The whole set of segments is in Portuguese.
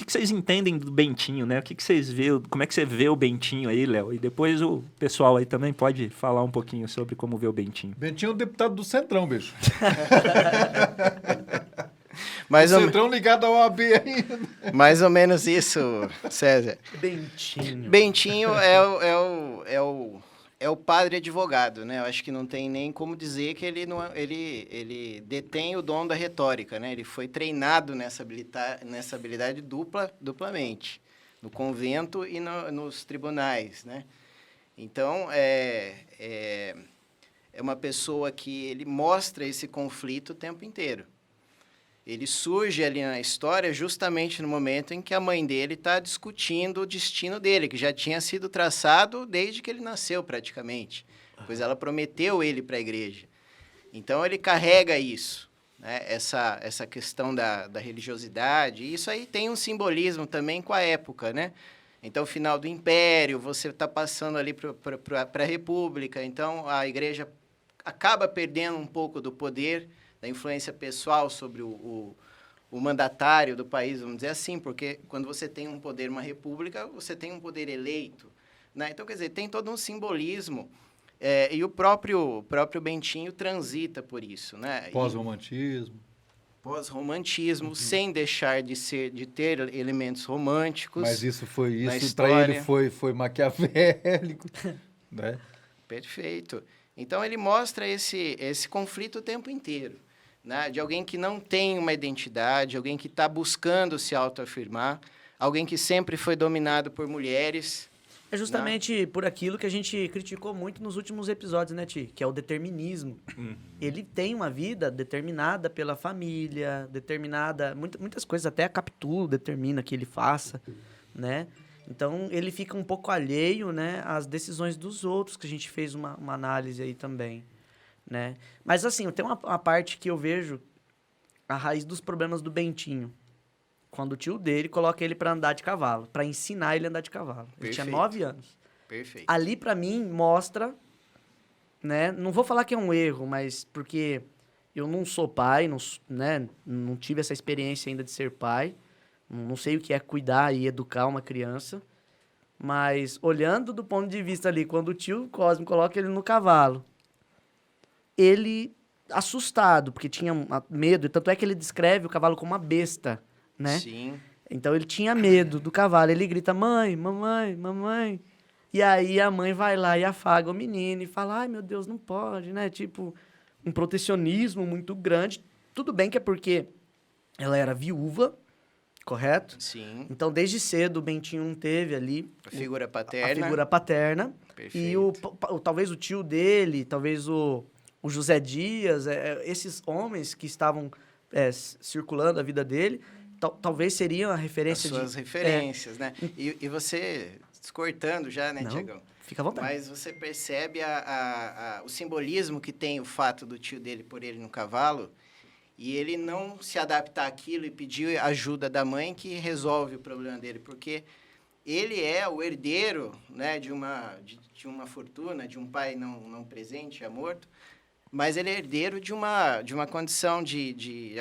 que vocês entendem do Bentinho, né? O que vocês vê, como é que você vê o Bentinho aí, Léo? E depois o pessoal aí também pode falar um pouquinho sobre como vê o Bentinho. Bentinho é o deputado do Centrão, bicho. Mais o ou Centrão ligado ao OAB ainda. Mais ou menos isso, César. Bentinho. Bentinho é o padre advogado, né? Eu acho que não tem nem como dizer que ele detém o dom da retórica, né? Ele foi treinado nessa habilidade duplamente, no convento e nos tribunais, né? Então, é uma pessoa que ele mostra esse conflito o tempo inteiro. Ele surge ali na história justamente no momento em que a mãe dele está discutindo o destino dele, que já tinha sido traçado desde que ele nasceu, praticamente. Pois ela prometeu ele para a igreja. Então, ele carrega isso, né? Essa questão da religiosidade. E isso aí tem um simbolismo também com a época, né? Então, o final do Império, você está passando ali para a República. Então, a igreja acaba perdendo um pouco do poder, da influência pessoal sobre o mandatário do país, vamos dizer assim, porque quando você tem um poder, uma república, você tem um poder eleito, né? Então, quer dizer, tem todo um simbolismo, e o próprio Bentinho transita por isso, né? Pós-romantismo. Sem deixar de ter elementos românticos. Mas isso para ele foi maquiavélico, né? Perfeito. Então, ele mostra esse conflito o tempo inteiro, né? De alguém que não tem uma identidade, alguém que está buscando se autoafirmar, alguém que sempre foi dominado por mulheres. É justamente por aquilo que a gente criticou muito nos últimos episódios, né, Ti? Que é o determinismo. Ele tem uma vida determinada pela família, determinada... Muitas coisas, até a Capitu determina que ele faça, né? Então, ele fica um pouco alheio, né, às decisões dos outros, que a gente fez uma análise aí também, né? Mas, assim, tem uma parte que eu vejo a raiz dos problemas do Bentinho. Quando o tio dele coloca ele para andar de cavalo, para ensinar ele a andar de cavalo. Ele tinha 9 anos. Perfeito. Ali, para mim, mostra, né? Não vou falar que é um erro, mas porque eu não sou pai, né, não tive essa experiência ainda de ser pai. Não sei o que é cuidar e educar uma criança, mas olhando do ponto de vista ali, quando o tio Cosme coloca ele no cavalo, ele assustado, porque tinha medo, tanto é que ele descreve o cavalo como uma besta, né? Sim. Então ele tinha medo do cavalo, ele grita, mãe, mamãe, mamãe. E aí a mãe vai lá e afaga o menino e fala, ai meu Deus, não pode, né? Tipo, um protecionismo muito grande. Tudo bem que é porque ela era viúva, correto? Sim. Então, desde cedo, o Bentinho não teve ali... A figura paterna. Perfeito. E talvez o tio dele, talvez o José Dias, esses homens que estavam circulando a vida dele, talvez seriam a referência As suas referências, né? E você, descortando já, né, Tiagão? Fica à vontade. Mas você percebe o simbolismo que tem o fato do tio dele pôr ele no cavalo... E ele não se adaptar àquilo e pedir ajuda da mãe que resolve o problema dele, porque ele é o herdeiro, né, de uma fortuna, de um pai não presente, já morto, mas ele é herdeiro de uma condição de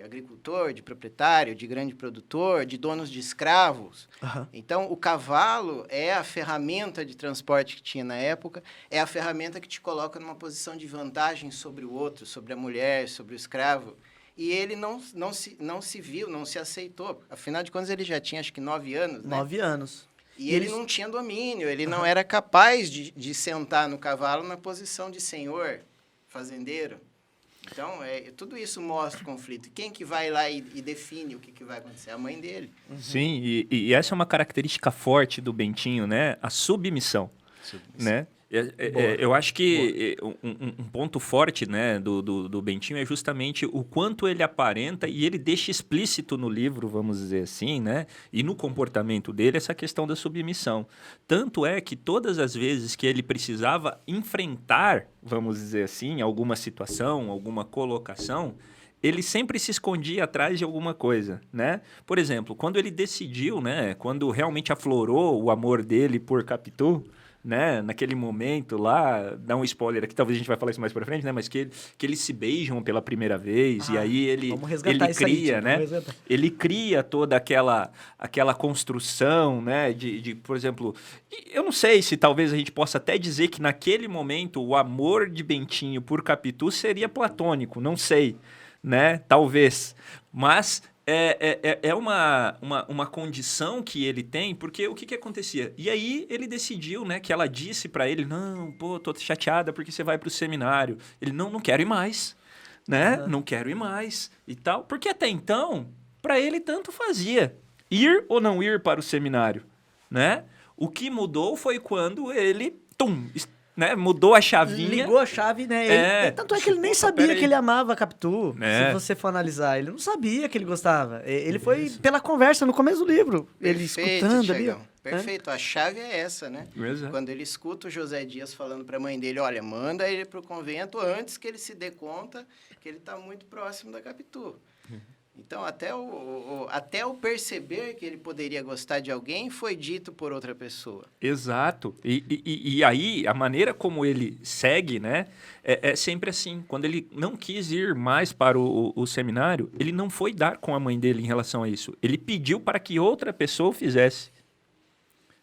agricultor, de proprietário, de grande produtor, de donos de escravos. Uhum. Então, o cavalo é a ferramenta de transporte que tinha na época, é a ferramenta que te coloca numa posição de vantagem sobre o outro, sobre a mulher, sobre o escravo. E ele não se viu, não se aceitou. Afinal de contas, ele já tinha, acho que, 9 anos, né? 9 anos. E ele não tinha domínio, ele não era capaz de sentar no cavalo na posição de senhor, fazendeiro. Então, tudo isso mostra o conflito. Quem que vai lá e define o que vai acontecer? A mãe dele. Sim, e essa é uma característica forte do Bentinho, né? A submissão. Né? Eu acho que um ponto forte, né, do Bentinho é justamente o quanto ele aparenta, e ele deixa explícito no livro, vamos dizer assim, né, e no comportamento dele, essa questão da submissão. Tanto é que todas as vezes que ele precisava enfrentar, vamos dizer assim, alguma situação, alguma colocação, ele sempre se escondia atrás de alguma coisa, né? Por exemplo, quando ele decidiu, né, quando realmente aflorou o amor dele por Capitu, né? Naquele momento lá, dá um spoiler aqui, talvez a gente vai falar isso mais pra frente, né? Mas que eles se beijam pela primeira vez, e aí ele cria, né? Ele cria toda aquela construção, né? De, por exemplo, eu não sei se talvez a gente possa até dizer que naquele momento o amor de Bentinho por Capitu seria platônico, não sei, né? Talvez, mas... É uma condição que ele tem, porque o que acontecia? E aí ele decidiu, né, que ela disse para ele, não, pô, tô chateada porque você vai pro seminário. Ele, não quero ir mais, né? Não quero ir mais e tal. Porque até então, para ele tanto fazia ir ou não ir para o seminário, né? O que mudou foi quando ele, né? Mudou a chavinha. Ligou a chave, né? Tanto é que ele nem sabia que ele amava a Capitu, se você for analisar. Ele não sabia que ele gostava. Ele foi pela conversa no começo do livro. Ele escutando ali. Perfeito, a chave é essa, né? Exato. Quando ele escuta o José Dias falando para a mãe dele, olha, manda ele para o convento antes que ele se dê conta que ele está muito próximo da Capitu. Então, até o perceber que ele poderia gostar de alguém foi dito por outra pessoa. Exato. E aí, a maneira como ele segue, né, é sempre assim. Quando ele não quis ir mais para o seminário, ele não foi dar com a mãe dele em relação a isso. Ele pediu para que outra pessoa o fizesse.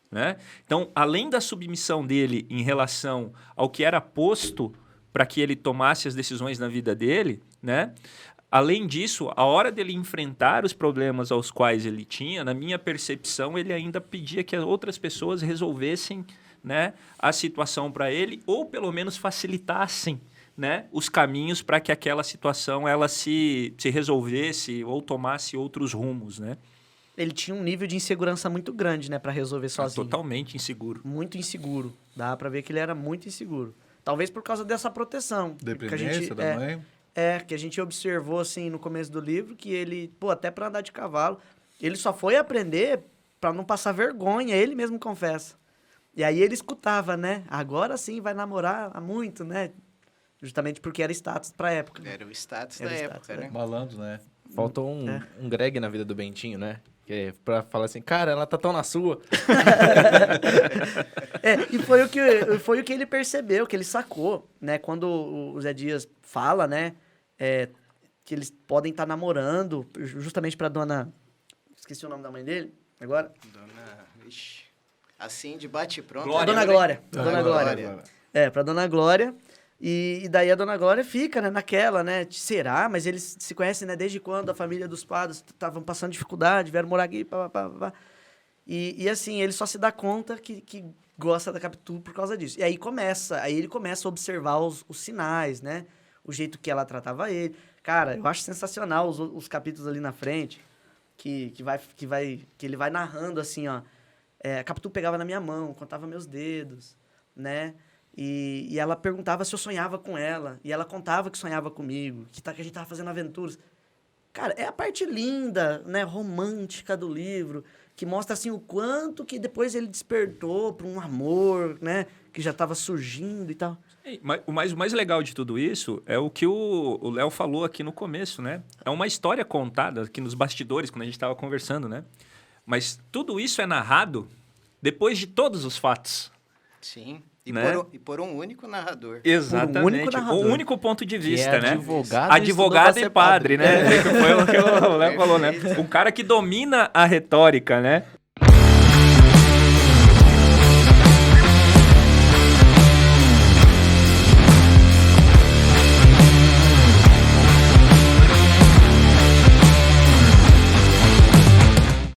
Né? Então, além da submissão dele em relação ao que era posto para que ele tomasse as decisões na vida dele, né? Além disso, a hora dele enfrentar os problemas aos quais ele tinha, na minha percepção, ele ainda pedia que as outras pessoas resolvessem, né, a situação para ele, ou pelo menos facilitassem, né, os caminhos para que aquela situação ela se resolvesse ou tomasse outros rumos, né? Ele tinha um nível de insegurança muito grande, né, para resolver sozinho. Totalmente inseguro. Muito inseguro. Dá para ver que ele era muito inseguro. Talvez por causa dessa proteção. Dependência da mãe. Que a gente observou, assim, no começo do livro, que ele, até para andar de cavalo, ele só foi aprender para não passar vergonha, ele mesmo confessa. E aí ele escutava, né? Agora sim vai namorar há muito, né? Justamente porque era status pra época. Né? Era o status da época, né? Malandro, né? Faltou um Greg na vida do Bentinho, né? Pra falar assim, cara, ela tá tão na sua. E foi o que ele percebeu, que ele sacou, né? Quando o Zé Dias fala, né? Que eles podem estar namorando, justamente pra dona... Esqueci o nome da mãe dele, agora. Ixi, assim, de bate-pronto. Dona Glória. Dona Glória. Pra Dona Glória. E daí a Dona Glória fica, né, naquela, né? Será? Mas eles se conhecem, né? Desde quando a família dos padres estavam passando dificuldade, vieram morar aqui, pá. E assim, ele só se dá conta que gosta da Capitu por causa disso. E aí ele começa a observar os sinais, né? O jeito que ela tratava ele. Cara, eu acho sensacional os capítulos ali na frente, que ele vai narrando assim, ó. A Capitu pegava na minha mão, contava meus dedos, né? E ela perguntava se eu sonhava com ela. E ela contava que sonhava comigo, que a gente tava fazendo aventuras. Cara, é a parte linda, né, romântica do livro, que mostra assim o quanto que depois ele despertou para um amor, né, que já estava surgindo e tal. Mas o mais legal de tudo isso é o que o Léo falou aqui no começo, né? É uma história contada aqui nos bastidores, quando a gente estava conversando, né? Mas tudo isso é narrado depois de todos os fatos. Sim. Né? E por um único narrador. Exatamente. O único ponto de vista, né? Advogado e padre, né? Foi o que o Léo falou, né? O cara que domina a retórica, né?